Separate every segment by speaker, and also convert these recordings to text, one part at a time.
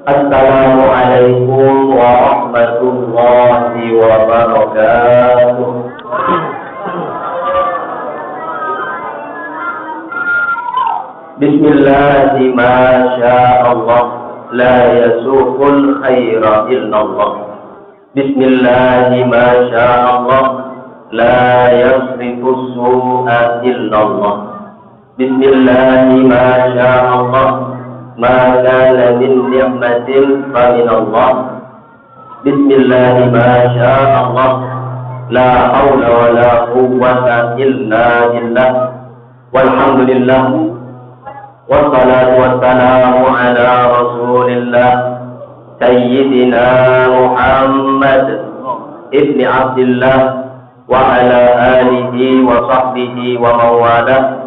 Speaker 1: Assalamualaikum warahmatullahi wabarakatuh. Bismillahi ma sya'allah, la yasuqul khaira illallah. Bismillahi ma sya'allah, la yasrifus su'a illallah. Bismillahi ma sya'allah, ma kana min ni'matin fa min Allah. Bismillahi ma sya'allah, la haula wa la quwwata illa billah. Walhamdulillah, wassalatu wassalamu ala rasulillah sayyidina Muhammad ibni Abdillah wa ala alihi wa sahbihi wa mawalah.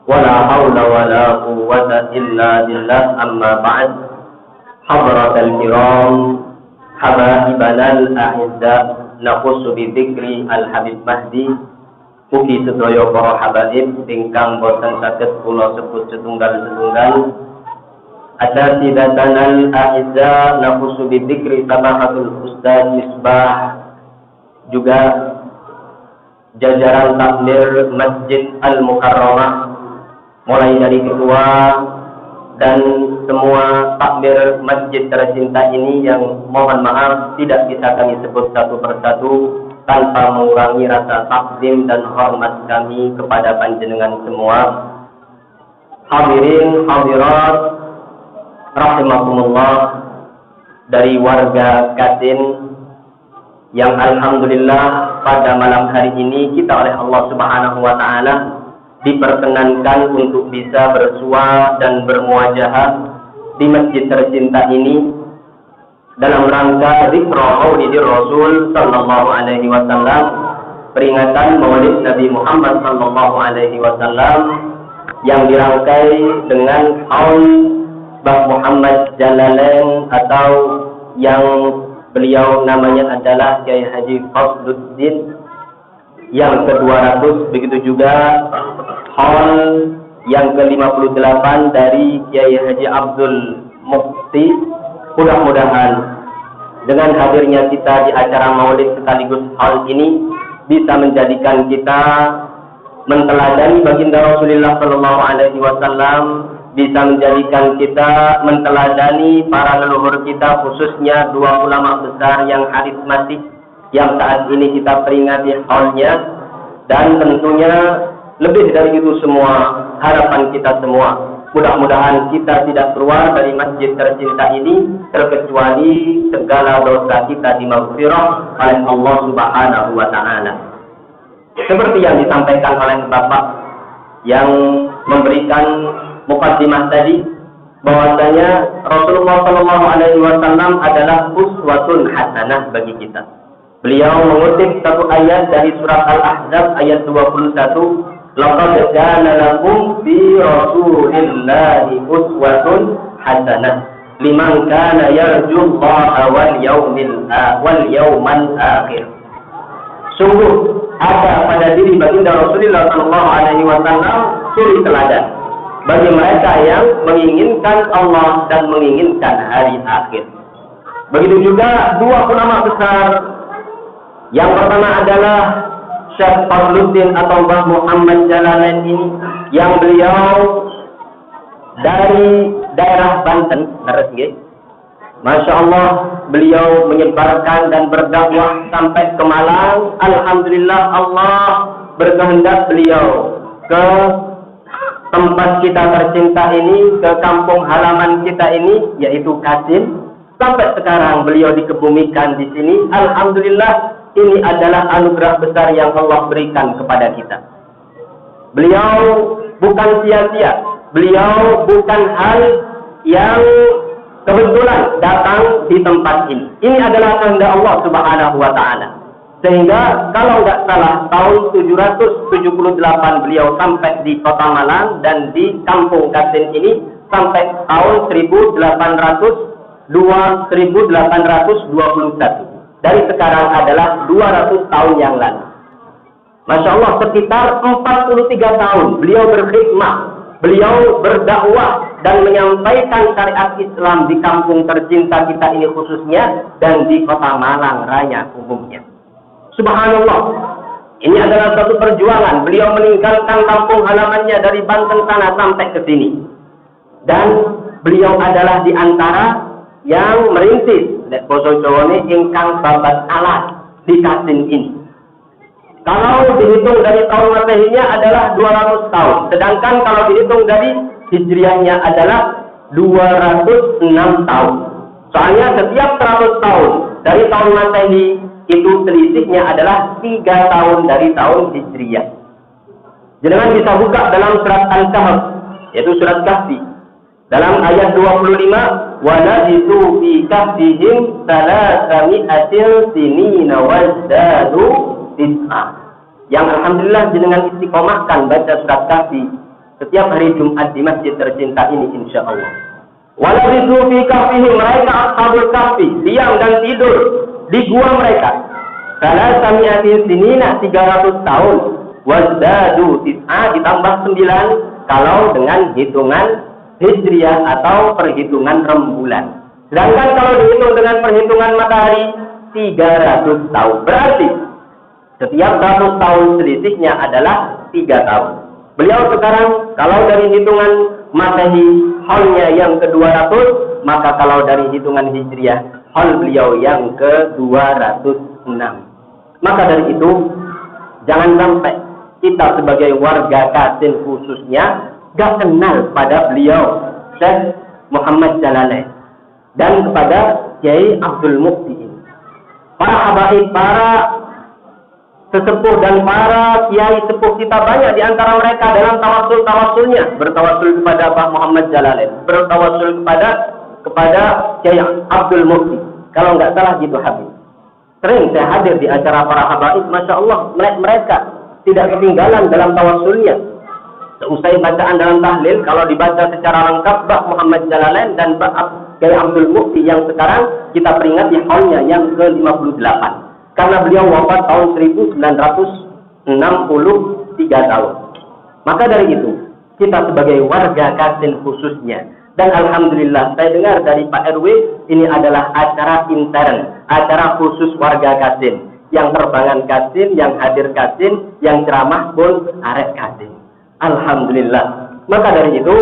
Speaker 1: Wala haula wala quwwata illa billah, amma ba'd. Hadratal kiram, habaibanal a'izza, naqussu bi dzikri al Habib Mahdi. Mugi sedaya para habaib ingkang boten saged kula sebut setunggal-setunggal. Ada sidatanal a'izza, naqussu bi dzikri samahatul Ustaz Misbah, juga jajaran takmir Masjid Al-Mukarramah, mulai dari ketua dan semua takmir masjid tercinta ini yang mohon maaf tidak bisa kami sebut satu persatu tanpa mengurangi rasa takdim dan hormat kami kepada panjenengan semua. Hadirin hadirat rahimakumullah, dari warga Katin yang alhamdulillah pada malam hari ini kita oleh Allah Subhanahu wa taala diperkenankan untuk bisa bersua dan bermuajahah di masjid tercinta ini dalam rangka zikra Maulidir Rasul sallallahu alaihi wasallam, peringatan Maulid Nabi Muhammad sallallahu alaihi wasallam yang dirangkai dengan haul Mbah Muhammad Jalalain, atau yang beliau namanya adalah Kiai Haji Fadluddin yang ke-200, begitu juga haul yang ke-58 dari Kiai Haji Abdul Mufti. Mudah-mudahan dengan hadirnya kita di acara maulid sekaligus haul ini bisa menjadikan kita menteladani baginda Rasulullah sallallahu alaihi wasallam, bisa menjadikan kita menteladani para leluhur kita, khususnya dua ulama besar yang karismatik yang saat ini kita peringati haulnya. Dan tentunya lebih dari itu semua, harapan kita semua, mudah-mudahan kita tidak keluar dari masjid tercinta ini terkecuali segala dosa kita dimaghfirah oleh Allah Subhanahu wa taala. Seperti yang disampaikan oleh Bapak yang memberikan mukaddimah tadi, bahwasanya Rasulullah sallallahu alaihi wasallam adalah uswatun hasanah bagi kita. Beliau mengutip satu ayat dari surat Al-Ahzab ayat 21, laqad kana lakum fi rasulillahi uswatun hasanah liman kana yarjullaha wal yawmal akhir. Sungguh ada pada diri baginda Rasulullah sallallahu alaihi wasallam suri teladan bagi mereka yang menginginkan Allah dan menginginkan hari akhir. Begitu juga dua ulama besar. Yang pertama adalah Syekh Fadluddin atau Mbah Muhammad Jalalain ini, yang beliau dari daerah Banten, Masya Allah, beliau menyebarkan dan berdakwah sampai ke Malang. Alhamdulillah, Allah berkehendak beliau ke tempat kita tercinta ini, ke kampung halaman kita ini, yaitu Katin. Sampai sekarang beliau dikebumikan di sini. Alhamdulillah, ini adalah anugerah besar yang Allah berikan kepada kita. Beliau bukan sia-sia, beliau bukan hal yang kebetulan datang di tempat ini. Ini adalah kehendak Allah Subhanahu wa taala. Sehingga kalau nggak salah tahun 778 beliau sampai di Kota Malang, dan di kampung Katin ini sampai tahun 1821. Dari sekarang adalah 200 tahun yang lalu. Masya Allah, sekitar 43 tahun beliau berkhidmah, beliau berdakwah dan menyampaikan syariat Islam di kampung tercinta kita ini khususnya dan di kota Malang Raya umumnya. Subhanallah, ini adalah satu perjuangan. Beliau meninggalkan kampung halamannya dari Banten sana sampai ke sini. Dan beliau adalah di antara yang merintis basa Jawane ingkang babat alat di Katin ini. Kalau dihitung dari tahun Masehinya adalah 200 tahun. Sedangkan kalau dihitung dari Hijriahnya adalah 206 tahun. Soalnya setiap 100 tahun dari tahun Masehi itu selisihnya adalah 3 tahun dari tahun Hijriah. Jangan bisa buka dalam surat Al-Kahf, yaitu surat Kahfi. Dalam ayat 25, وَلَبِثُوا فِي كَهْفِهِمْ 300 سِنِينَ وَازْدَادُوا تِسْعًا. Yang alhamdulillah jenengan istiqomahkan baca surat Kahfi setiap hari Jumat di masjid tercinta ini insyaallah. وَلَبِثُوا فِي كَهْفِهِمْ, mereka ashabul kahfi diam dan tidur di gua mereka 300 sinina, 300 tahun, wazdadu tis'a, ditambah 9 kalau dengan hitungan Hijriah atau perhitungan rembulan. Sedangkan kalau dihitung dengan perhitungan matahari 300 tahun. Berarti setiap 100 tahun selisihnya adalah 3 tahun. Beliau sekarang kalau dari hitungan Masehi haulnya yang ke-200, maka kalau dari hitungan Hijriah haul beliau yang ke-206. Maka dari itu jangan sampai kita sebagai warga Katin khususnya gak kenal pada beliau Syekh Muhammad Jalalain dan kepada Kiai Abdul Mukti ini. Para habaib, para sesepuh dan para kiai sepuh kita banyak di antara mereka dalam tawasul-tawasulnya bertawasul kepada Pak Muhammad Jalalain, bertawasul kepada Kiai Abdul Mukti. Kalau nggak salah gitu Habib. Sering saya hadir di acara para habaib, masya Allah mereka tidak ketinggalan dalam tawasulnya. Seusai bacaan dalam tahlil, kalau dibaca secara lengkap Mbah Muhammad Jalalain dan Mbah Kiai Abdul Mukti yang sekarang kita peringati haulnya yang ke-58. Karena beliau wafat tahun 1963 tahun. Maka dari itu, kita sebagai warga Katin khususnya, dan alhamdulillah saya dengar dari Pak RW, ini adalah acara intern, acara khusus warga Katin. Yang terbangan Katin, yang hadir Katin, yang ceramah pun arek Katin. Alhamdulillah. Maka dari itu,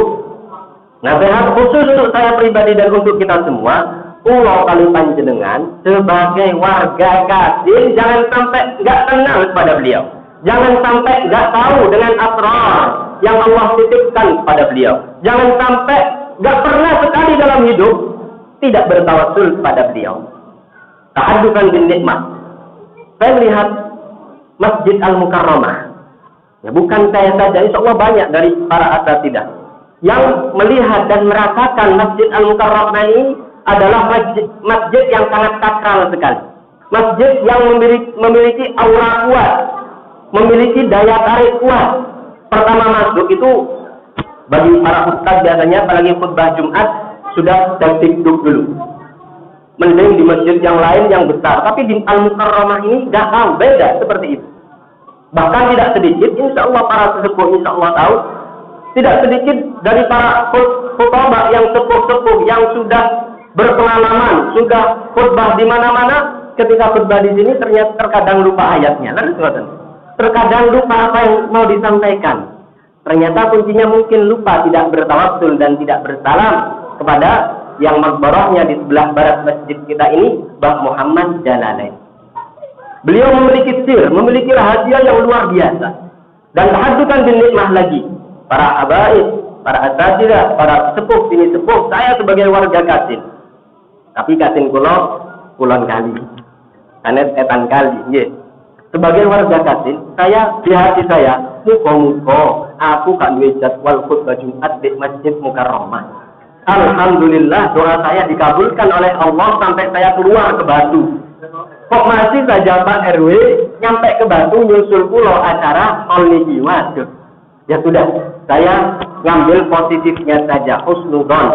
Speaker 1: nasihat khusus untuk saya pribadi dan untuk kita semua, pulau kali panjenengan sebagai warga Katin jangan sampai nggak kenal kepada beliau, jangan sampai nggak tahu dengan asrar yang Allah titipkan pada beliau, jangan sampai nggak pernah sekali dalam hidup tidak bertawasul kepada beliau. Tahaddukan bin nikmah. Saya melihat Masjid Al-Mukarramah. Ya, bukan saya saja, insya Allah banyak dari para asatidah yang melihat dan merasakan Masjid Al-Mukarramah ini adalah masjid yang sangat sakral sekali. Masjid yang memiliki aura kuat, memiliki daya tarik kuat. Pertama masuk itu bagi para ustaz biasanya apalagi khutbah Jumat sudah duduk dulu. Mending di masjid yang lain yang besar, tapi di Al-Mukarramah ini nggak tahu, beda seperti itu. Bahkan tidak sedikit, insya Allah para sesepuh insya Allah tahu, tidak sedikit dari para khutbah yang sepuh-sepuh yang sudah berpengalaman, sudah khutbah di mana-mana, ketika khutbah di sini ternyata terkadang lupa ayatnya. Lalu terkadang lupa apa yang mau disampaikan. Ternyata kuncinya mungkin lupa, tidak bertawasul dan tidak bersalam kepada yang makbarahnya di sebelah barat masjid kita ini, Mbah Muhammad Jalalain. Beliau memiliki sir, memiliki rahasia yang luar biasa. Dan tahaddukan bin nikmah lagi. Para habaib, para asatidah, para sepuh, sini sepuh, saya sebagai warga Katin. Tapi Katin kulon kali. Kanet etan kali. Yeah. Sebagai warga Katin, saya di hati saya, muka-muka, aku kan duwe jadwal khutbah Jumat di Masjid Mukarramah. Alhamdulillah doa saya dikabulkan oleh Allah sampai saya keluar ke Batu. Kok masih saja Pak RW nyampe ke Batu nyusul pulau acara Olniki. Waduh. Ya sudah, saya ngambil positifnya saja, husnudzon.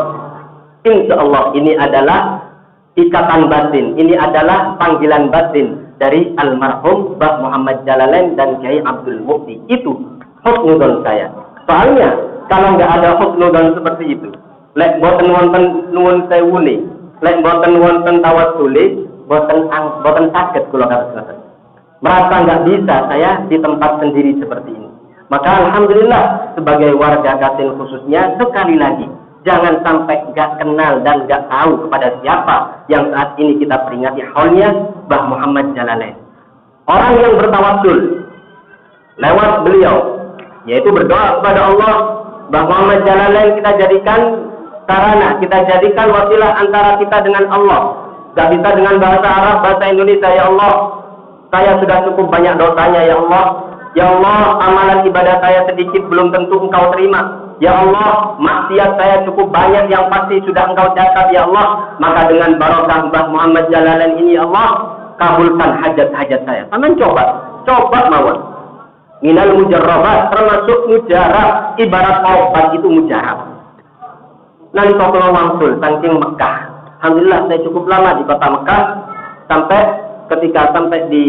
Speaker 1: Insya Allah ini adalah ikatan batin, ini adalah panggilan batin dari almarhum Mbah Muhammad Jalalain dan Kiai Abdul Mukti. Itu husnudzon saya. Soalnya kalau nggak ada husnudzon seperti itu, Lek boten wonten nuwun sewune, lek boten wonten tawassule, boten saged kula katakan. Merasa nggak bisa saya di tempat sendiri seperti ini. Maka alhamdulillah sebagai warga Katin khususnya, sekali lagi jangan sampai nggak kenal dan nggak tahu kepada siapa yang saat ini kita peringati haulnya Mbah Muhammad Jalalain. Orang yang bertawassul lewat beliau, yaitu berdoa kepada Allah, Mbah Muhammad Jalalain kita jadikan sarana, kita jadikan wasilah antara kita dengan Allah. Gak bisa dengan bahasa Arab, bahasa Indonesia. Ya Allah, saya sudah cukup banyak dosanya. Ya Allah, ya Allah, amalan ibadah saya sedikit belum tentu Engkau terima. Ya Allah, maksiat saya cukup banyak yang pasti sudah Engkau catat. Ya Allah, maka dengan barokah Mbah Muhammad Jalalain ini, ya Allah, kabulkan hajat-hajat saya. Taman coba mawon. Minal mujarrabat, termasuk mujarab, ibarat obat itu mujarab. Nanti kalau wangsul saking Mekah. Alhamdulillah saya cukup lama di kota Mekah, ketika sampai di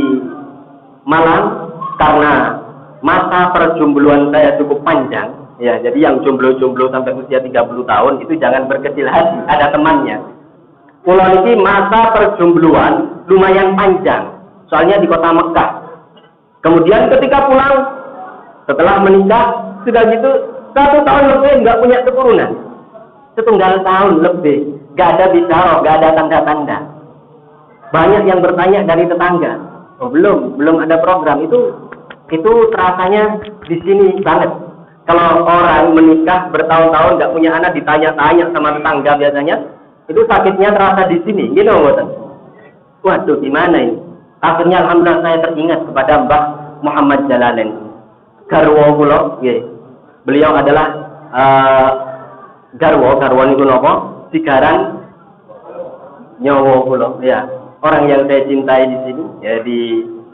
Speaker 1: Malang, karena masa perjombloan saya cukup panjang, ya, jadi yang jomblo-jomblo sampai usia 30 tahun itu jangan berkecil hati, ada temannya. Pulau ini masa perjombloan lumayan panjang, soalnya di kota Mekah. Kemudian ketika pulang, setelah menikah, sudah gitu 1 tahun lebih nggak punya keturunan. 1 tahun lebih, gak ada bicara, gak ada tanda-tanda. Banyak yang bertanya dari tetangga, oh belum ada program itu terasanya di sini banget. Kalau orang menikah bertahun-tahun gak punya anak, ditanya-tanya sama tetangga biasanya, itu sakitnya terasa di sini, gitu ngoten. Waduh, gimana ini? Akhirnya alhamdulillah saya teringat kepada Mbah Muhammad Jalalain. Garwa kula, nggih. Beliau adalah garwa niku napa? Sigaran nyawa kula, ya. Orang yang saya cintai di sini, ya di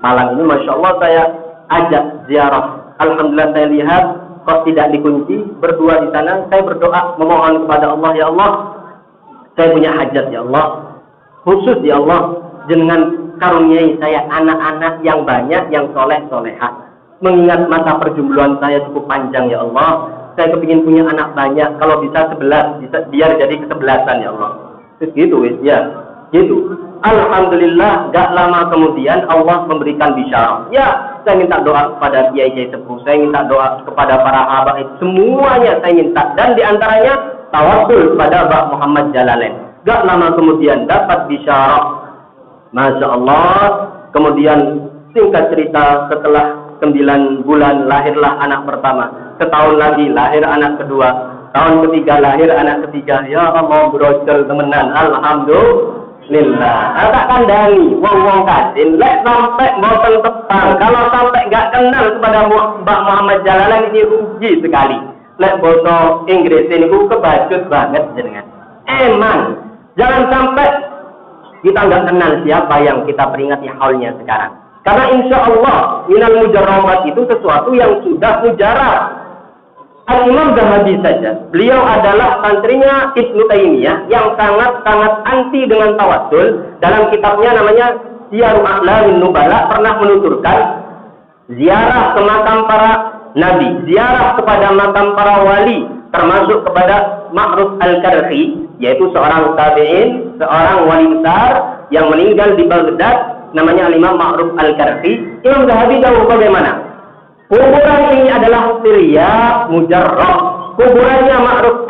Speaker 1: Malang ini, masya Allah saya ajak ziarah. Alhamdulillah saya lihat kok tidak dikunci, berdua di sana. Saya berdoa memohon kepada Allah, ya Allah, saya punya hajat ya Allah, khusus ya Allah, dengan karuniai saya anak-anak yang banyak, yang soleh-solehah. Mengingat masa perjombloan saya cukup panjang ya Allah, saya kepingin punya anak banyak, kalau bisa 11, biar jadi ke-11an ya Allah. Terus gitu ya, gitu. Alhamdulillah, gak lama kemudian Allah memberikan bisyarah. Ya, saya minta doa kepada kiai-kiai sepuh, saya minta doa kepada para habaib, semuanya saya minta. Dan diantaranya tawassul kepada Mbah Muhammad Jalalain. Gak lama kemudian dapat bisyarah. Masya Allah. Kemudian singkat cerita, setelah 9 bulan lahirlah anak pertama. Setahun lagi lahir anak kedua. Tahun ketiga lahir anak ketiga. Ya Allah, brojol temenan. Alhamdulillah. Tak kandani wong-wong Katin, lek sampai boten tepang. Kalau sampai gak kenal kepada Mbah Muhammad Jalalain ini rugi sekali. Lek boso Inggris ini kebacut banget jenengan. Emang jangan sampai kita nggak kenal siapa yang kita peringati haulnya sekarang. Karena insya Allah minal mujarrabat itu sesuatu yang sudah mujarab. Al-Imam Zahabi saja, beliau adalah santrinya Ibnu Taimiyah yang sangat-sangat anti dengan tawassul. Dalam kitabnya namanya Syiarul A'lamin Nubala pernah menuturkan ziarah ke makam para nabi, ziarah kepada makam para wali, termasuk kepada Ma'ruf Al-Karhi, yaitu seorang tabi'in, seorang wali besar yang meninggal di Baghdad, namanya Imam Ma'ruf Al-Karhi. Imam Zahabi tahu bagaimana? Kuburan ini adalah sirya mujarrab. Kuburannya Ma'ruf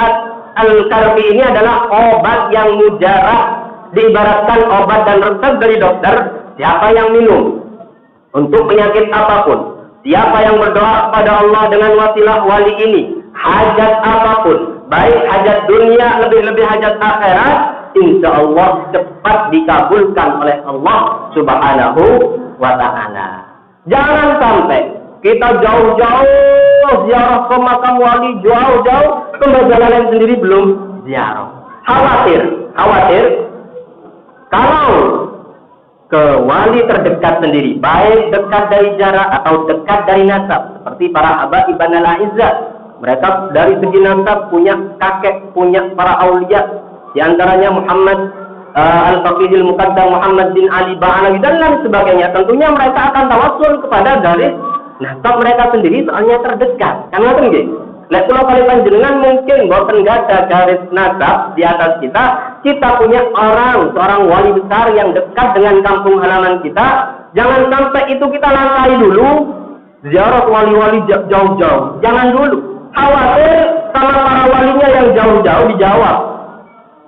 Speaker 1: Al-Karhi ini adalah obat yang mujarab. Diibaratkan obat dan resep dari dokter, siapa yang minum untuk penyakit apapun, siapa yang berdoa kepada Allah dengan wasilah wali ini, hajat apapun, baik hajat dunia, lebih-lebih hajat akhirat, insya Allah cepat dikabulkan oleh Allah Subhanahu wa Ta'ala. Jangan sampai kita jauh-jauh ziarah ke makam wali, jauh-jauh ke Mbah Jalalain sendiri belum ziarah. Khawatir kalau ke wali terdekat sendiri, baik dekat dari jarak atau dekat dari nasab, seperti para Habaib Al-Izzah. Mereka dari segi nasab punya kakek, punya para aulia, di antaranya Muhammad Al-Faqihil Muqaddam Muhammad bin Ali Ba'alawi dan lain sebagainya. Tentunya mereka akan tawassul kepada garis nasab mereka sendiri, soalnya terdekat. Kan ngerti nggih? Lek kula kali panjenengan mungkin boten gada garis nasab di atas kita punya seorang wali besar yang dekat dengan kampung halaman kita. Jangan sampai itu kita langkahi dulu, ziarah wali-wali jauh-jauh. Jangan dulu. Khawatir sama para walinya yang jauh-jauh dijawab.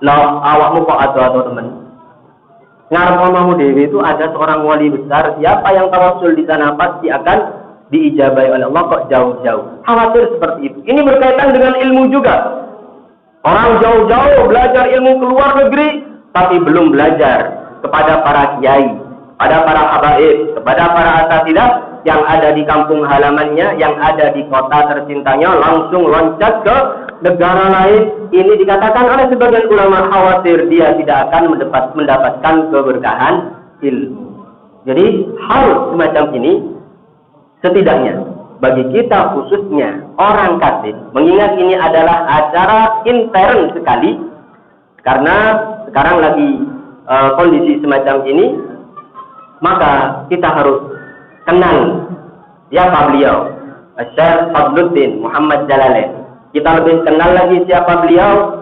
Speaker 1: Lah, awakmu kok ado-ado teman. Ngarep omamu dewi itu ada seorang wali besar, siapa yang tawasul di sana pasti akan diijabahi oleh Allah, kok jauh-jauh. Khawatir seperti itu. Ini berkaitan dengan ilmu juga. Orang jauh-jauh belajar ilmu ke luar negeri, tapi belum belajar kepada para kiai, kepada para habaib, kepada para asatidah yang ada di kampung halamannya, yang ada di kota tercintanya, langsung loncat ke negara lain. Ini dikatakan oleh sebagian ulama, khawatir dia tidak akan mendapatkan keberkahan ilmu. Jadi hal semacam ini setidaknya bagi kita khususnya orang Katib, mengingat ini adalah acara intern sekali, karena sekarang lagi kondisi semacam ini, maka kita harus kenal siapa beliau, Syekh Fadluddin Muhammad Jalalain. Kita lebih kenal lagi siapa beliau,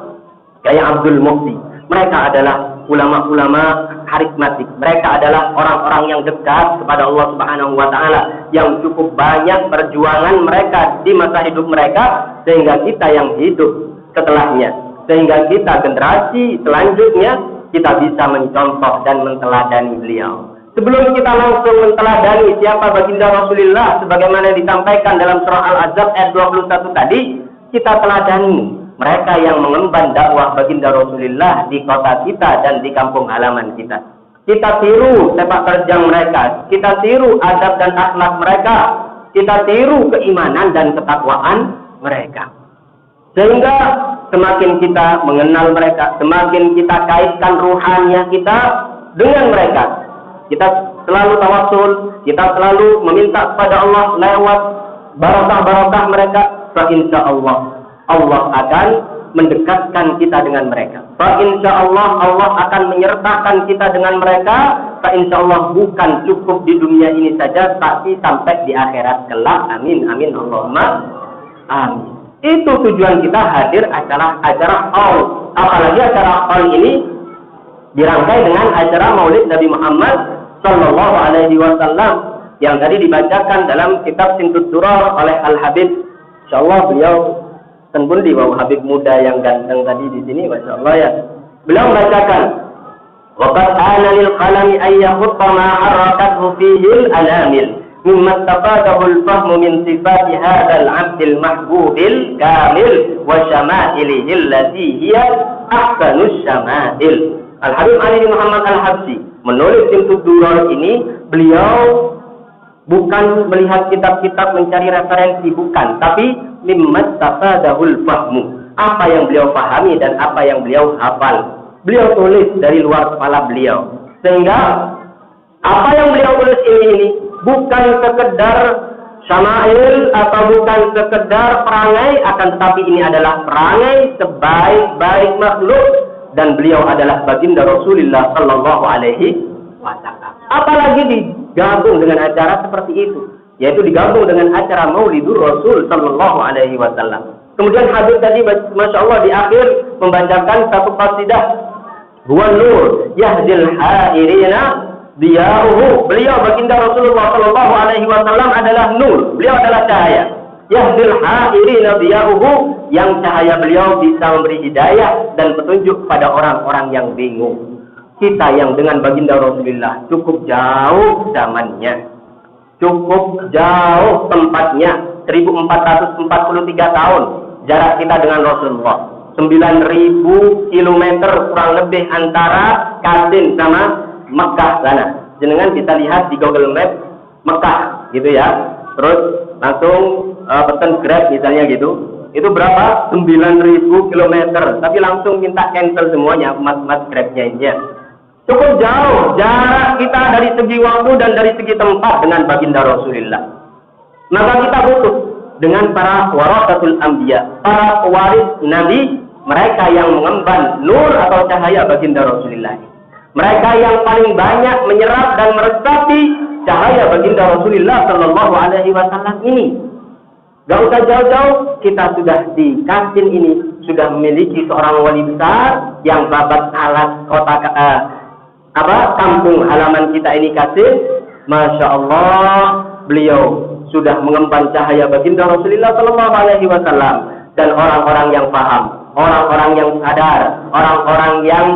Speaker 1: Kyai Abdul Mufti. Mereka adalah ulama-ulama karismatik. Mereka adalah orang-orang yang dekat kepada Allah Subhanahu wa taala, yang cukup banyak perjuangan mereka di masa hidup mereka sehingga kita yang hidup setelahnya, sehingga kita generasi selanjutnya kita bisa mencontoh dan menteladani beliau. Sebelum kita langsung menteladani siapa baginda Rasulullah sebagaimana disampaikan dalam surah Al-Ahzab ayat 21 tadi, kita teladani mereka yang mengemban dakwah baginda Rasulullah di kota kita dan di kampung halaman kita. Kita tiru sepak terjang mereka, kita tiru adab dan akhlak mereka, kita tiru keimanan dan ketakwaan mereka. Sehingga semakin kita mengenal mereka, semakin kita kaitkan ruhannya kita dengan mereka. Kita selalu tawasul, kita selalu meminta kepada Allah lewat barokah-barokah mereka. Insya Allah akan mendekatkan kita dengan mereka. Insya Allah akan menyertakan kita dengan mereka. Insya Allah bukan cukup di dunia ini saja, tapi sampai di akhirat kelak. Amin, amin, Allahumma amin. Itu tujuan kita hadir acara haul. Apalagi acara haul ini dirangkai dengan acara Maulid Nabi Muhammad Sallallahu Alaihi Wasallam yang tadi dibacakan dalam kitab Sintut Durar oleh Al-Habib. Insyaallah beliau tenpun di bawah Habib muda yang ganteng tadi di sini, masya Allah ya. Beliau membacakan, waqad ana lil qalami ay yakhutta ma harakathu fihi al-anamil mimma tafadahu al-fahmu min sifati hadzal 'abdil mahbubil kamil wa syama'ilihi allati hiya ahsanus syama'il. Al-Habib Ali Muhammad Al-Habsyi menulis Sintut Durar ini, beliau bukan melihat kitab-kitab mencari referensi, bukan, tapi mimmat tafadahul fahmu, apa yang beliau pahami dan apa yang beliau hafal, beliau tulis dari luar kepala beliau. Sehingga apa yang beliau tulis ini bukan sekedar syama'il atau bukan sekedar perangai, akan tetapi ini adalah perangai sebaik-baik makhluk, dan beliau adalah baginda Rasulullah Sallallahu Alaihi Wasallam. Apalagi digabung dengan acara seperti itu, yaitu digabung dengan acara Maulidur Rasul Sallallahu Alaihi Wasallam. Kemudian Habib tadi, masya Allah, di akhir membacakan satu qasidah, huwa nur yahdil hairina diyauhu. Beliau baginda Rasulullah Sallallahu Alaihi Wasallam adalah nur, beliau adalah cahaya. Yahdil hairina diyauhu, yang cahaya beliau bisa memberi hidayah dan petunjuk pada orang-orang yang bingung. Kita yang dengan baginda Rasulullah cukup jauh zamannya, cukup jauh tempatnya, 1443 tahun jarak kita dengan Rasulullah, 9.000 kilometer kurang lebih antara Katin sama Mekah sana. Jenengan bisa lihat di Google Maps Mekah gitu ya, terus langsung pesen Grab misalnya gitu, itu berapa? 9.000 kilometer, tapi langsung minta cancel semuanya mas Grabnya ini ya. Cukup jauh jarak kita dari segi waktu dan dari segi tempat dengan baginda Rasulullah. Maka kita butuh dengan para warasatul anbiya, para pewaris Nabi, mereka yang mengemban nur atau cahaya baginda Rasulullah. Mereka yang paling banyak menyerap dan meresapi cahaya baginda Rasulullah Sallallahu Alaihi Wasallam ini. Gak usah jauh-jauh, kita sudah di Katin ini sudah memiliki seorang wali besar yang babat alas kota kampung halaman kita ini Katin. Masya Allah, beliau sudah mengemban cahaya baginda Rasulullah Sallallahu Alaihi Wasallam, dan orang-orang yang paham, orang-orang yang sadar, orang-orang yang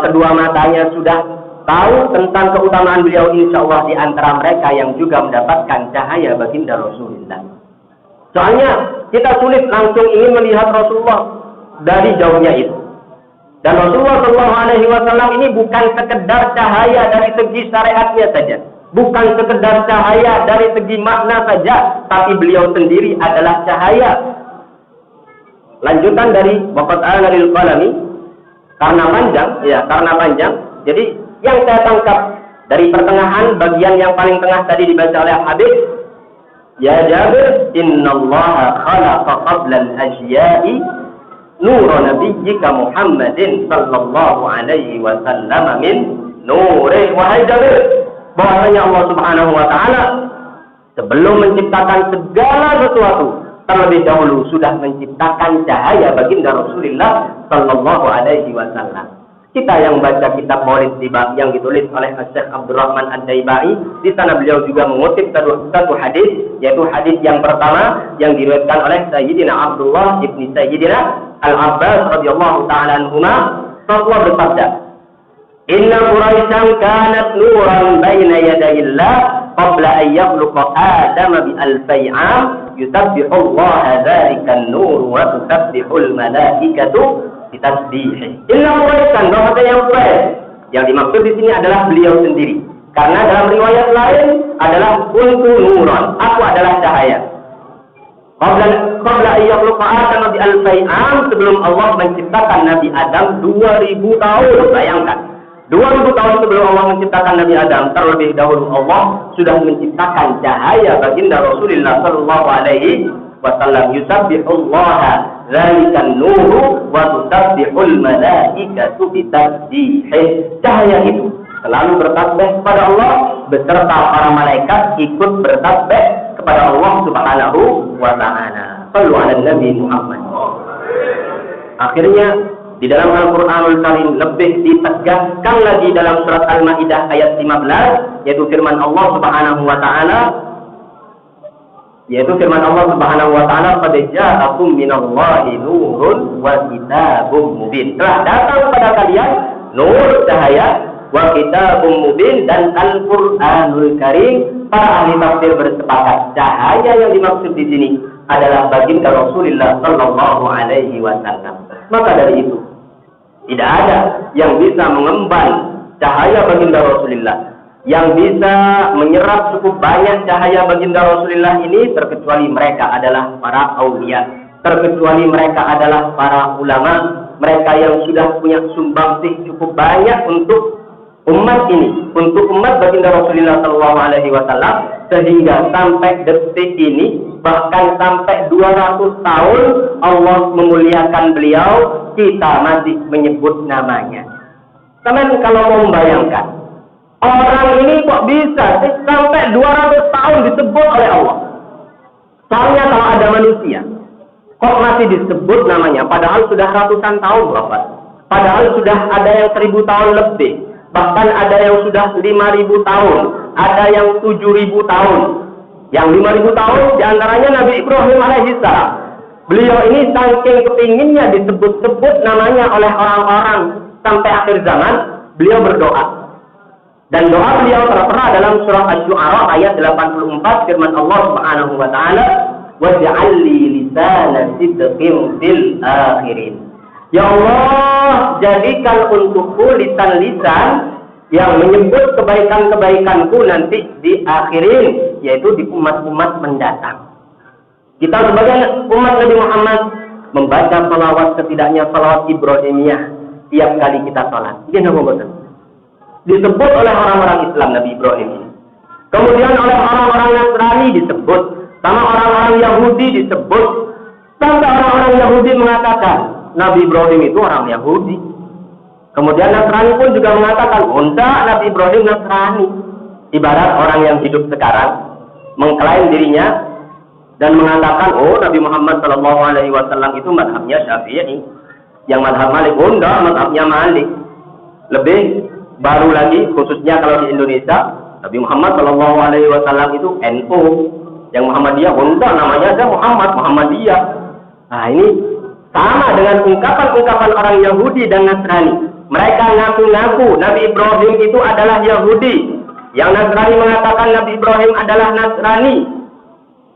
Speaker 1: kedua matanya sudah tahu tentang keutamaan beliau, insya Allah di antara mereka yang juga mendapatkan cahaya baginda Rasulullah. Soalnya kita sulit langsung ingin melihat Rasulullah dari jauhnya itu. Dan Rasulullah Sallallahu Alaihi Wasallam ini bukan sekedar cahaya dari segi syariatnya saja, bukan sekedar cahaya dari segi makna saja, tapi beliau sendiri adalah cahaya. Lanjutan dari waqad ala lil qalami, karena panjang. Jadi yang saya tangkap dari pertengahan bagian yang paling tengah tadi dibaca oleh Habib, ya Jabir, innallaha khalaqa qabla al-ajya'i nura nabiyyika Muhammadin sallallahu alaihi wasallam min nuri. Wahai Jabir, bahwasanya Allah Subhanahu wa taala sebelum menciptakan segala sesuatu terlebih dahulu sudah menciptakan cahaya baginda Rasulullah sallallahu alaihi wasallam. Kita yang baca kitab Maulid yang ditulis oleh Syekh Abdurrahman Ad-Daibai, di sana beliau juga mengutip satu hadis, yaitu hadis yang pertama yang diriwayatkan oleh Sayyidina Abdullah ibni Sayyidina Al-Abbas radhiyallahu taala anhuma. Rasulullah bersabda, "Inna Quraisyan kanat nuran baina yadayillah qabla an yakhluqa Adama bi alfi 'am yusabbihu Allah dzalika an-nur wa tusabbihu al-malaikatu bitasbih." Inna Quraisyan, bahwasanya yang Quraisy yang dimaksud di sini adalah beliau sendiri. Karena dalam riwayat lain adalah kuntu nuran, aku adalah cahaya. Qabla an yakhluqa Adama bi alfi 'am, sebelum Allah menciptakan Nabi Adam 2000 tahun. Bayangkan, 2000 tahun sebelum Allah menciptakan Nabi Adam, terlebih dahulu Allah sudah menciptakan cahaya baginda Rasulullah sallallahu alaihi wasallam. Yusabbihullaha dzalikan nuru wa tusabbihul malaikatu bitasbihih. Cahaya itu selalu bertasbih kepada Allah beserta para malaikat ikut bertasbih kepada Allah Subhanahu wa taala. Shallu ala Nabi Muhammad. Akhirnya di dalam Al-Quranul Karim lebih ditegaskan lagi dalam surat Al-Ma'idah ayat 15, yaitu firman Allah Subhanahu wa taala, "Qad ja'akum minallahi nurun wa kitabum mubin." Telah datang kepada kalian nur, cahaya, wa kitabum mubin, dan Al-Qur'anul Karim. Para ahli tafsir bersepakat cahaya yang dimaksud di sini adalah baginda Rasulullah sallallahu alaihi wasallam. Maka dari itu tidak ada yang bisa mengemban cahaya baginda Rasulullah, yang bisa menyerap cukup banyak cahaya baginda Rasulullah ini, terkecuali mereka adalah para aulia, terkecuali mereka adalah para ulama, mereka yang sudah punya sumbangsih cukup banyak untuk umat ini, untuk umat baginda Rasulullah Sallallahu Alaihi Wasallam, sehingga sampai detik ini, bahkan sampai 200 tahun Allah memuliakan beliau, kita masih menyebut namanya. Teman, kalau mau membayangkan, orang ini kok bisa sampai 200 tahun disebut oleh Allah? Soalnya kalau ada manusia, kok masih disebut namanya, padahal sudah ratusan tahun berapa? Padahal sudah ada yang 1000 tahun lebih. Bahkan ada yang sudah 5000 tahun, ada yang 7000 tahun. Yang 5000 tahun diantaranya Nabi Ibrahim alaihissalam. Beliau ini saking kepinginnya disebut-sebut namanya oleh orang-orang sampai akhir zaman, beliau berdoa. Dan doa beliau tertera dalam surah Asy-Syu'ara ayat 84, firman Allah Subhanahu wa taala, "Waj'al li lisana sidqin fil akhirin." Ya Allah, jadikan untukku lisan-lisan yang menyebut kebaikan-kebaikanku nanti di akhirin, yaitu di umat-umat mendatang. Kita sebagai umat Nabi Muhammad membaca salawat, setidaknya salawat Ibrahimiyah tiap kali kita salat. Disebut oleh orang-orang Islam Nabi Ibrahim ini. Kemudian oleh orang-orang Nasrani disebut, sama orang-orang Yahudi disebut. Sampai orang-orang Yahudi mengatakan Nabi Ibrahim itu orang Yahudi. Kemudian Nasrani pun juga mengatakan, enggak, Nabi Ibrahim Nasrani. Ibarat orang yang hidup sekarang mengklaim dirinya dan mengatakan, oh Nabi Muhammad Shallallahu Alaihi Wasallam itu madhabnya Syafi'i, yang madhab Malik, oh enggak, madhabnya Malik. Lebih baru lagi, khususnya kalau di Indonesia, Nabi Muhammad Shallallahu Alaihi Wasallam itu NU, yang Muhammadiyah, oh enggak, namanya aja Muhammadiyah. Nah ini sama dengan ungkapan-ungkapan orang Yahudi dan Nasrani. Mereka ngaku-ngaku Nabi Ibrahim itu adalah Yahudi, yang Nasrani mengatakan Nabi Ibrahim adalah Nasrani.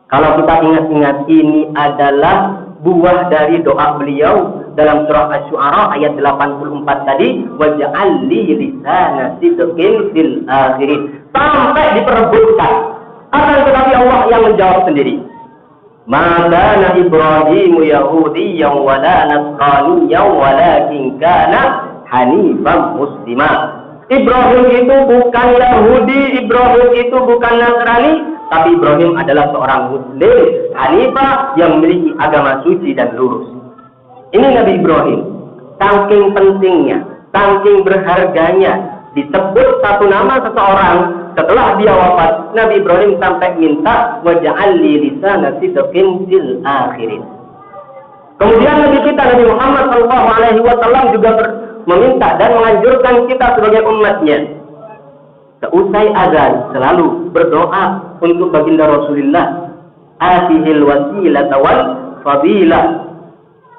Speaker 1: Kalau kita ingat-ingat, ini adalah buah dari doa beliau dalam surah Asy-Syu'ara ayat 84 tadi, waj'al li lisana sidqin fil akhirin, sampai diperebutkan. Akan tetapi Allah yang menjawab sendiri. Maka Nabi Ibrahim Yahudiyyan wa la Nasraniyyan walakin kana hanifan muslimah. Ibrahim itu bukan Yahudi, Ibrahim itu bukan Nasrani, tapi Ibrahim adalah seorang Muslim, Hanifah, yang memiliki agama suci dan lurus. Ini Nabi Ibrahim. Saking pentingnya, saking berharganya, disebut satu nama seseorang setelah dia wafat, Nabi Ibrahim sampai minta waj'al li lisana sidqin fil akhirin. Kemudian Nabi kita Nabi Muhammad Shallallahu Alaihi Wasallam juga meminta dan menganjurkan kita sebagai umatnya, seusai azan selalu berdoa untuk baginda Rasulullah, atihil wasilata wal fadilah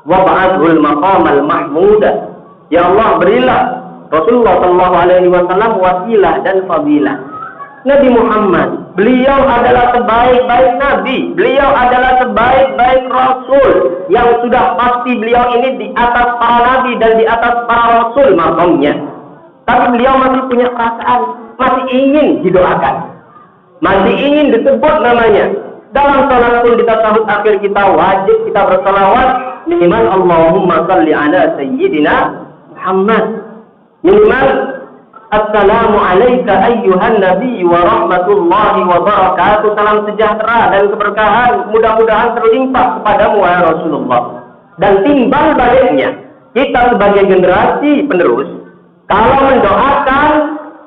Speaker 1: wa ba'athul maqamal mahmuda. Ya Allah, berilah Rasulullah Shallallahu Alaihi Wasallam wasilah dan fadilah. Nabi Muhammad, beliau adalah sebaik-baik nabi, beliau adalah sebaik-baik rasul, yang sudah pasti beliau ini di atas para nabi dan di atas para rasul makamnya. Tapi beliau masih punya perasaan, masih ingin didoakan, masih ingin disebut namanya. Dalam salat pun di tasyahud akhir kita wajib kita bersalawat minimal Allahumma shalli ala sayyidina Muhammad, minimal Assalamu alayka ayyuhan nabi wa rahmatullahi wa barakatuh. Salam sejahtera dan keberkahan mudah-mudahan terlimpah kepadamu ya Rasulullah. Dan timbal baliknya, kita sebagai generasi penerus, kalau mendoakan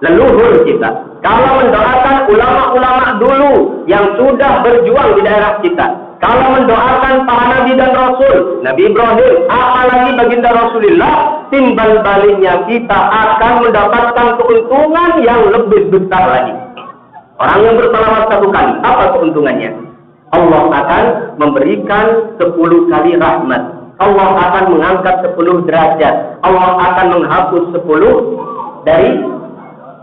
Speaker 1: leluhur kita, kalau mendoakan ulama-ulama dulu yang sudah berjuang di daerah kita, kalau mendoakan para nabi dan rasul, Nabi Ibrahim, apalagi baginda Rasulullah, timbal baliknya kita akan mendapatkan keuntungan yang lebih besar lagi. Orang yang bersalawat satu kali, apa keuntungannya? Allah akan memberikan 10 kali rahmat. Allah akan mengangkat 10 derajat. Allah akan menghapus 10 dari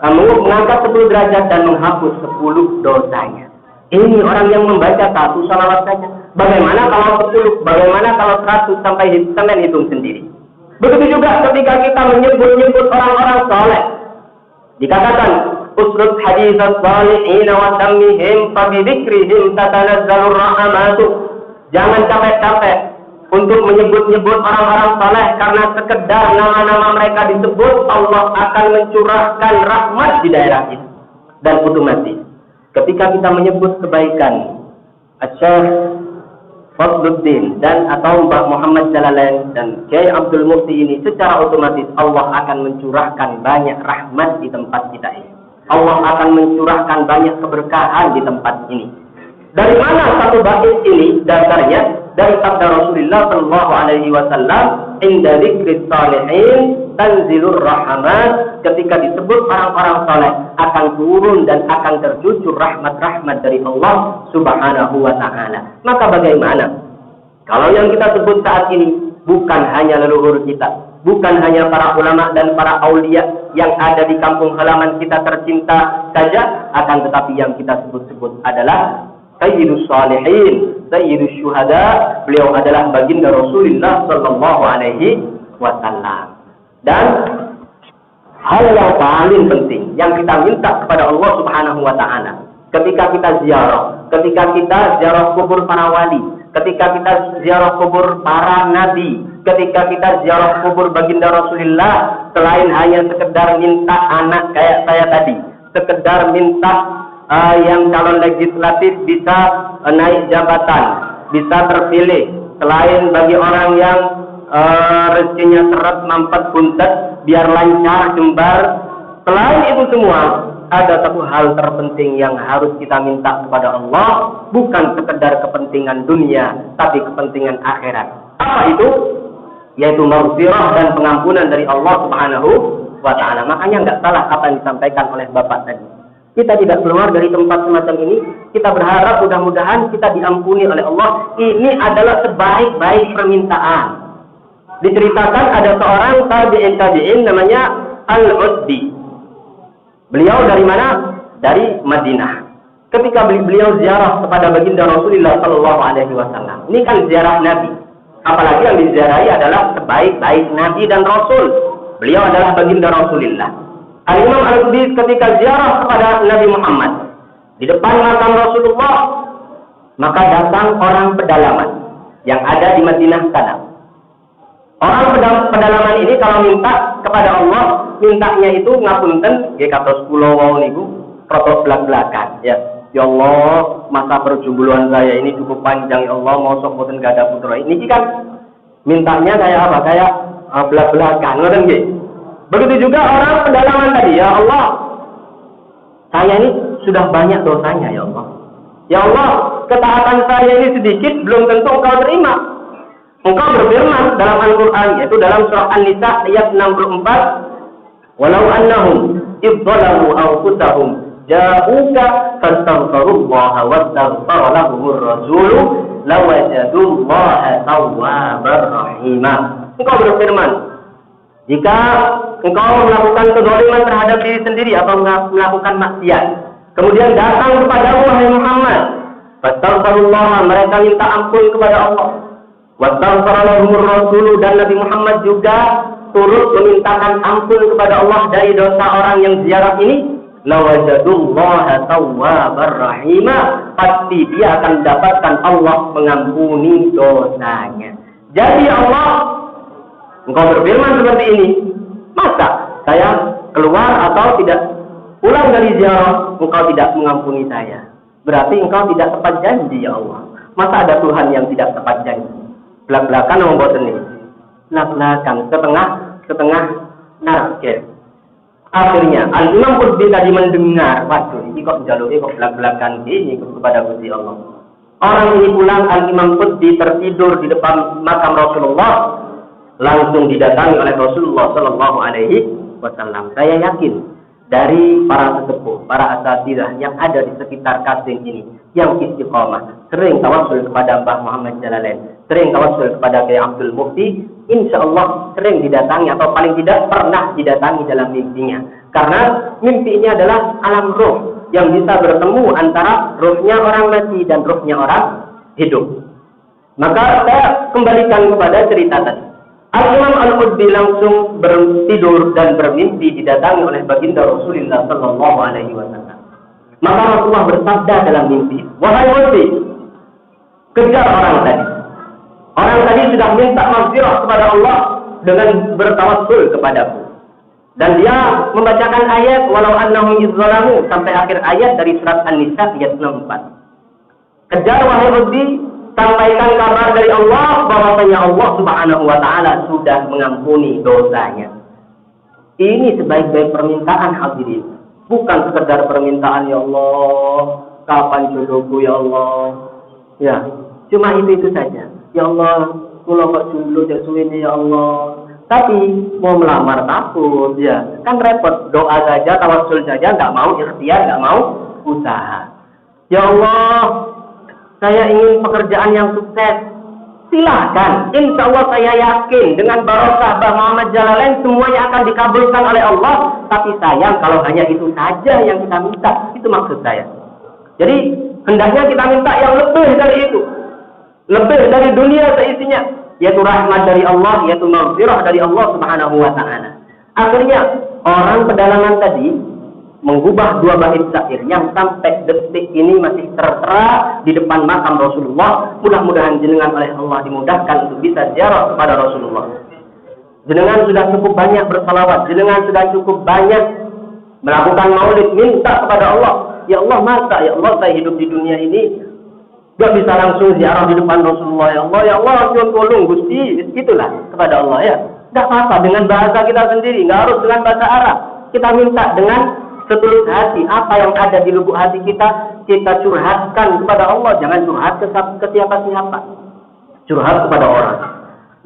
Speaker 1: mengangkat 10 derajat dan menghapus 10 dosanya. Ini orang yang membaca 1 salawat saja. Bagaimana kalau 10? Bagaimana kalau 100? Sampai hitung sendiri. Begitu juga ketika kita menyebut-nyebut orang-orang saleh. Dikatakan, usrud haditsas salihin wa sammihim fa bi dzikrihim tatanazzalur rahmatu. Jangan capek-capek untuk menyebut-nyebut orang-orang saleh, karena sekedar nama-nama mereka disebut, Allah akan mencurahkan rahmat di daerah itu. Dan otomatis ketika kita menyebut kebaikan Asy-Syaikh Fadluddin dan atau Mbah Muhammad Jalalain dan Kiai Abdul Mufti ini, secara otomatis Allah akan mencurahkan banyak rahmat di tempat kita ini. Allah akan mencurahkan banyak keberkahan di tempat ini. Dari mana satu bait ini? Dasarnya dari sabda Rasulullah Shallallahu Alaihi Wasallam, inda dzikris salihin tanzilur rahmat. Ketika disebut orang-orang saleh, akan turun dan akan tercucur rahmat-rahmat dari Allah Subhanahu wa Ta'ala. Maka bagaimana kalau yang kita sebut saat ini bukan hanya leluhur kita, bukan hanya para ulama dan para aulia yang ada di kampung halaman kita tercinta saja, akan tetapi yang kita sebut-sebut adalah Sayyidus Salihin, Sayyidus Syuhada. Beliau adalah baginda Rasulullah Sallallahu Alaihi Wasallam. Dan hal yang paling penting yang kita minta kepada Allah Subhanahu Wa Ta'ala, ketika kita ziarah kubur para wali, ketika kita ziarah kubur para nabi, ketika kita ziarah kubur baginda Rasulullah, selain hanya sekedar minta anak kayak saya tadi, sekedar minta yang calon legislatif bisa naik jabatan, bisa terpilih, selain bagi orang yang rezekinya seret mampet buntet biar lancar jembar, selain itu semua ada satu hal terpenting yang harus kita minta kepada Allah, bukan sekedar kepentingan dunia, tapi kepentingan akhirat. Apa itu? Yaitu maghfirah dan pengampunan dari Allah Subhanahu wa Ta'ala. Makanya nggak salah apa yang disampaikan oleh Bapak tadi. Kita tidak keluar dari tempat semacam ini. Kita berharap mudah-mudahan kita diampuni oleh Allah. Ini adalah sebaik-baik permintaan. Diceritakan ada seorang tabi'in namanya Al-Uddi. Beliau dari mana? Dari Madinah. Ketika beliau ziarah kepada baginda Rasulullah Sallallahu Alaihi Wasallam, ini kan ziarah Nabi. Apalagi yang diziarahi adalah sebaik-baik Nabi dan Rasul. Beliau adalah baginda Rasulullah. Al-Imam Al-Qudsi ketika ziarah kepada Nabi Muhammad di depan makam Rasulullah, maka datang orang pedalaman yang ada di Madinah sana. Orang pedalaman ini kalau minta kepada Allah, mintanya itu ngapunten, nggih kados kula wau niku rada blak-blakan ya. Ya Allah, masa perjumpaan saya ini cukup panjang ya Allah, mosok mboten gak ada putra. Ini kan mintanya kayak apa? Kayak blak-blakan, ngoten nggih. Begitu juga orang pedalaman tadi, ya Allah, saya ini sudah banyak dosanya ya Allah. Ya Allah, ketaatan saya ini sedikit, belum tentu Engkau terima. Engkau berfirman dalam Al-Quran, yaitu dalam surah An-Nisa ayat 64, walau annahum idzalamu anfusahum ja'uka fastaghfirullaha wastaghfara lahumur rasulu lawajadullaha tawwabar rahima. Engkau berfirman, jika engkau melakukan kezaliman terhadap diri sendiri atau melakukan maksiat, kemudian datang kepadamu wahai Muhammad, fastaghfirullaha, mereka minta ampun kepada Allah, wastaghfara lahumur rasulu, dan Nabi Muhammad juga turut memintakan ampun kepada Allah dari dosa orang yang ziarah ini, lawajadullaha tawwabar rahima, pasti dia akan mendapatkan Allah mengampuni dosanya. Jadi Allah, engkau berfirman seperti ini, masa saya keluar atau tidak pulang dari ziarah, engkau tidak mengampuni saya? Berarti engkau tidak tepat janji ya Allah. Masa ada Tuhan yang tidak tepat janji? Belak-belakan orang boten ini. Belak-belakan, setengah narkir. Akhirnya Al-Imam Qudsi tadi mendengar, waduh ini kok jalur kok belak-belakan ini kepada Gusti Allah. Orang ini pulang, Al-Imam Qudsi tertidur di depan makam Rasulullah, langsung didatangi oleh Rasulullah Sallallahu Alaihi Wasallam. Saya yakin dari para sesepuh, para asatidzah yang ada di sekitar Kasing ini, yang istiqomah, sering tawassul kepada Mbah Muhammad Jalalain, sering tawassul kepada Kiai Abdul Mufti, insya Allah sering didatangi atau paling tidak pernah didatangi dalam mimpinya. Karena mimpi ini adalah alam roh yang bisa bertemu antara rohnya orang mati dan rohnya orang hidup. Maka saya kembalikan kepada cerita tadi. Al-Imam Al-Qudsi langsung bertidur dan bermimpi didatangi oleh baginda Rasulullah Sallallahu Alaihi Wasallam. Maka Rasulullah bersabda dalam mimpi, wahai Qudsi, kejar orang tadi. Orang tadi sudah minta maghfirah kepada Allah dengan bertawassul kepadaku. Dan dia membacakan ayat walau annahum izzalamu sampai akhir ayat dari surat An-Nisa ayat 64. Kejar wahai Qudsi, sampaikan kabar dari Allah bahwasanya Allah Subhanahu wa Ta'ala sudah mengampuni dosanya. Ini sebaik-baik permintaan hadirin, bukan sekedar permintaan ya Allah, kapan jodohku ya Allah. Ya, cuma itu saja. Ya Allah, kula kok jodoh jak suwene ya Allah. Tapi mau melamar takut, ya kan repot. Doa saja, tawassul saja, nggak mau ikhtiar, nggak mau usaha. Ya Allah, saya ingin pekerjaan yang sukses. Silahkan. Insya Allah saya yakin dengan barokah Mbah Muhammad Jalalain semuanya akan dikabulkan oleh Allah. Tapi sayang kalau hanya itu saja yang kita minta. Itu maksud saya. Jadi hendaknya kita minta yang lebih dari itu. Lebih dari dunia seisinya. Yaitu rahmat dari Allah, yaitu maghfirah dari Allah Subhanahu wa Ta'ala. Akhirnya orang pedalangan tadi mengubah dua bait syair yang sampai detik ini masih tertera di depan makam Rasulullah. Mudah-mudahan jenengan oleh Allah dimudahkan untuk bisa ziarah kepada Rasulullah. Jenengan sudah cukup banyak bersalawat, jenengan sudah cukup banyak melakukan maulid, minta kepada Allah. Ya Allah, masa ya Allah saya hidup di dunia ini gak bisa langsung ziarah di depan Rasulullah. Ya Allah, nyuwun tolong Gusti, itulah kepada Allah ya. Gak apa-apa dengan bahasa kita sendiri, gak harus dengan bahasa Arab. Kita minta dengan setulus hati. Apa yang ada di lubuk hati kita curhatkan kepada Allah. Jangan curhat ke siapa-siapa. Curhat kepada orang.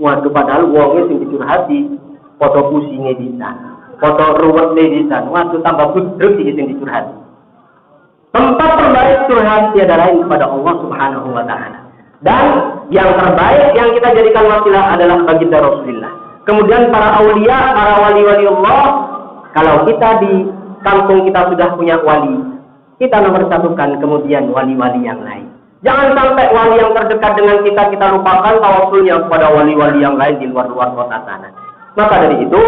Speaker 1: Waduh, padahal wongnya sing dicurhati foto pusingnya bisa, foto ruwetnya bisa. Waduh, tambah budruk sing dicurhati. Tempat terbaik curhat tiada lain kepada Allah Subhanahu wa Ta'ala. Dan yang terbaik yang kita jadikan wasilah adalah baginda Rasulullah. Kemudian para aulia, para wali-wali Allah. Kalau kita di kampung kita sudah punya wali, kita nomor satukan kemudian wali-wali yang lain. Jangan sampai wali yang terdekat dengan kita lupakan tawasulnya kepada wali-wali yang lain di luar-luar kota sana. Maka dari itu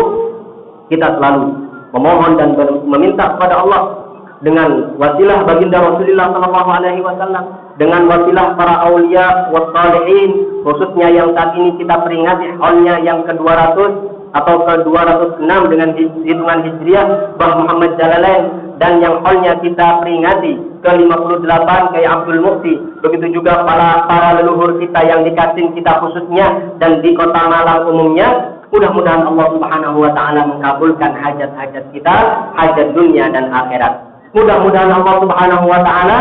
Speaker 1: kita selalu memohon dan meminta kepada Allah dengan wasilah baginda Rasulullah sallallahu alaihi wasallam, dengan wasilah para aulia wa shalihin, khususnya yang saat ini kita peringati haulnya yang ke-200 atau ke-206 dengan hitungan Hijriah Mbah Muhammad Jalalain, dan yang haulnya kita peringati ke-58 Kyai Abdul Mukti. Begitu juga para leluhur kita yang di Kating kita khususnya dan di Kota Malang umumnya. Mudah-mudahan Allah Subhanahu wa Ta'ala mengabulkan hajat-hajat kita, hajat dunia dan akhirat. Mudah-mudahan Allah Subhanahu wa Ta'ala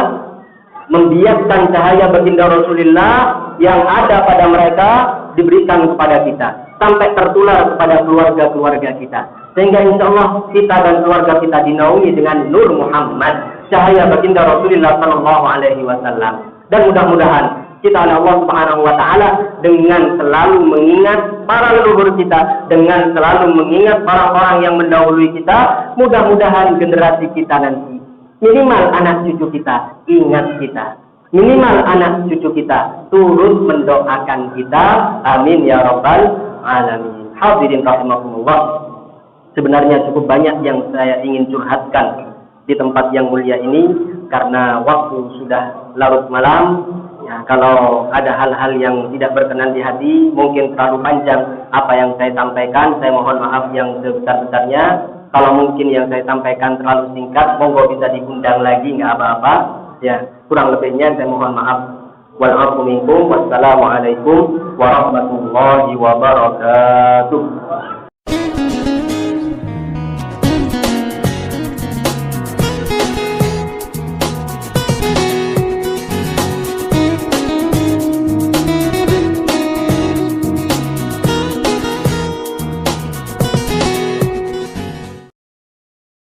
Speaker 1: membiarkan cahaya baginda Rasulullah yang ada pada mereka diberikan kepada kita sampai tertular kepada keluarga-keluarga kita, sehingga insya Allah kita dan keluarga kita dinaungi dengan nur Muhammad, cahaya baginda Rasulullah sallallahu alaihi wasallam. Dan mudah-mudahan kita oleh Allah Subhanahu wa Ta'ala dengan selalu mengingat para leluhur kita, dengan selalu mengingat orang-orang yang mendahului kita, mudah-mudahan generasi kita nanti, minimal anak cucu kita ingat kita, minimal anak cucu kita turut mendoakan kita. Amin ya rabbal alamin. Hadirin rahimakumullah, sebenarnya cukup banyak yang saya ingin curhatkan di tempat yang mulia ini, karena waktu sudah larut malam. Ya, kalau ada hal-hal yang tidak berkenan di hati, mungkin terlalu panjang apa yang saya sampaikan, saya mohon maaf yang sebesar-besarnya. Kalau mungkin yang saya sampaikan terlalu singkat, monggo bisa diundang lagi, nggak apa-apa. Ya, kurang lebihnya saya mohon maaf. Wassalamualaikum warahmatullahi wabarakatuh.